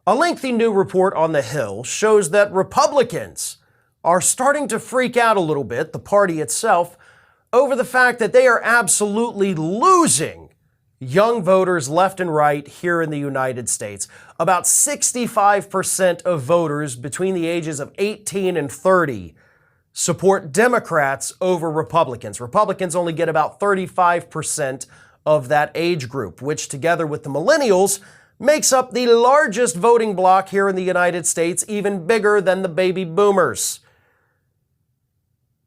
A lengthy new report on the Hill shows that Republicans are starting to freak out a little bit, the party itself, over the fact that they are absolutely losing young voters left and right here in the United States. About 65% of voters between the ages of 18 and 30 support Democrats over Republicans. Republicans only get about 35% of that age group, which together with the millennials makes up the largest voting bloc here in the United States, even bigger than the baby boomers.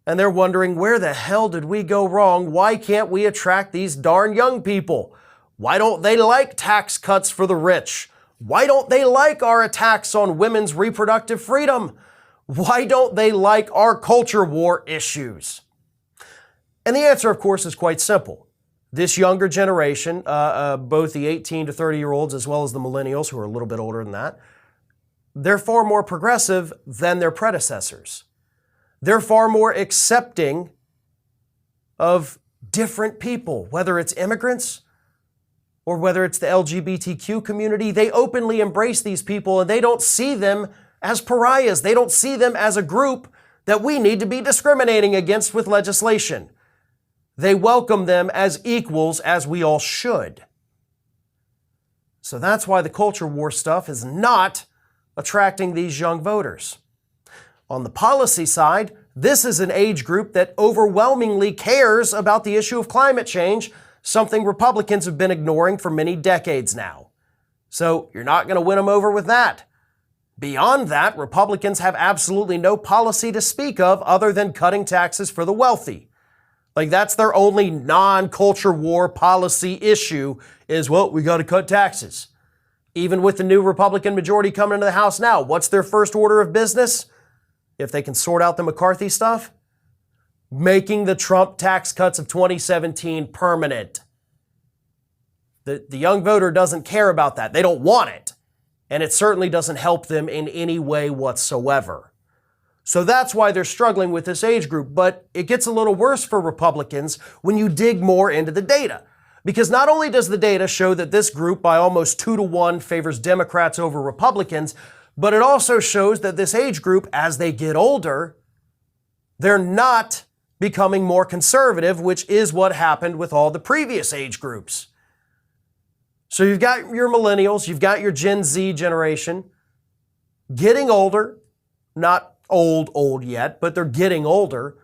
And they're wondering, where the hell did we go wrong? Why can't we attract these darn young people? Why don't they like tax cuts for the rich? Why don't they like our attacks on women's reproductive freedom? Why don't they like our culture war issues? And the answer, of course, is quite simple. This younger generation, both the 18 to 30-year-olds as well as the millennials, who are a little bit older than that, they're far more progressive than their predecessors. They're far more accepting of different people, whether it's immigrants or whether it's the LGBTQ community. They openly embrace these people and they don't see them as pariahs. They don't see them as a group that we need to be discriminating against with legislation. They welcome them as equals, as we all should. So that's why the culture war stuff is not attracting these young voters. On the policy side, this is an age group that overwhelmingly cares about the issue of climate change, something Republicans have been ignoring for many decades now. So you're not going to win them over with that. Beyond that, Republicans have absolutely no policy to speak of other than cutting taxes for the wealthy. Like, that's their only non-culture war policy issue is, well, we got to cut taxes. Even with the new Republican majority coming into the House now, what's their first order of business? If they can sort out the McCarthy stuff, making the Trump tax cuts of 2017 permanent. The young voter doesn't care about that. They don't want it. And it certainly doesn't help them in any way whatsoever. So that's why they're struggling with this age group. But it gets a little worse for Republicans when you dig more into the data. Because not only does the data show that this group by almost 2-to-1 favors Democrats over Republicans, but it also shows that this age group, as they get older, they're not becoming more conservative, which is what happened with all the previous age groups. So you've got your millennials, you've got your Gen Z generation getting older, not old yet, but they're getting older,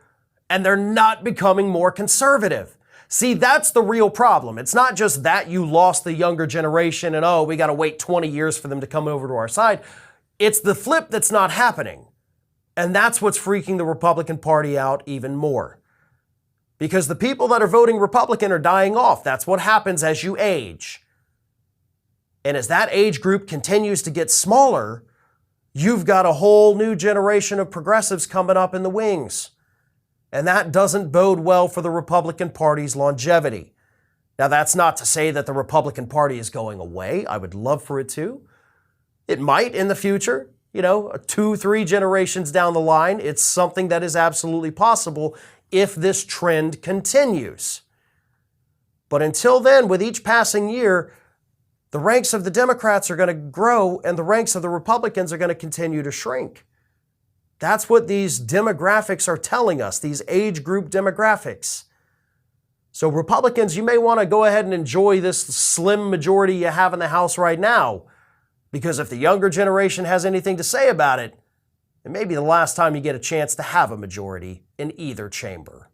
and they're not becoming more conservative. See, that's the real problem. It's not just that you lost the younger generation and, oh, we got to wait 20 years for them to come over to our side. It's the flip that's not happening. And that's what's freaking the Republican Party out even more. Because the people that are voting Republican are dying off. That's what happens as you age. And as that age group continues to get smaller, you've got a whole new generation of progressives coming up in the wings. And that doesn't bode well for the Republican Party's longevity. Now, that's not to say that the Republican Party is going away. I would love for it to. It might in the future, 2-3 generations down the line. It's something that is absolutely possible if this trend continues. But until then, with each passing year, the ranks of the Democrats are going to grow and the ranks of the Republicans are going to continue to shrink. That's what these demographics are telling us, these age group demographics. So Republicans, you may want to go ahead and enjoy this slim majority you have in the House right now, because if the younger generation has anything to say about it, it may be the last time you get a chance to have a majority in either chamber.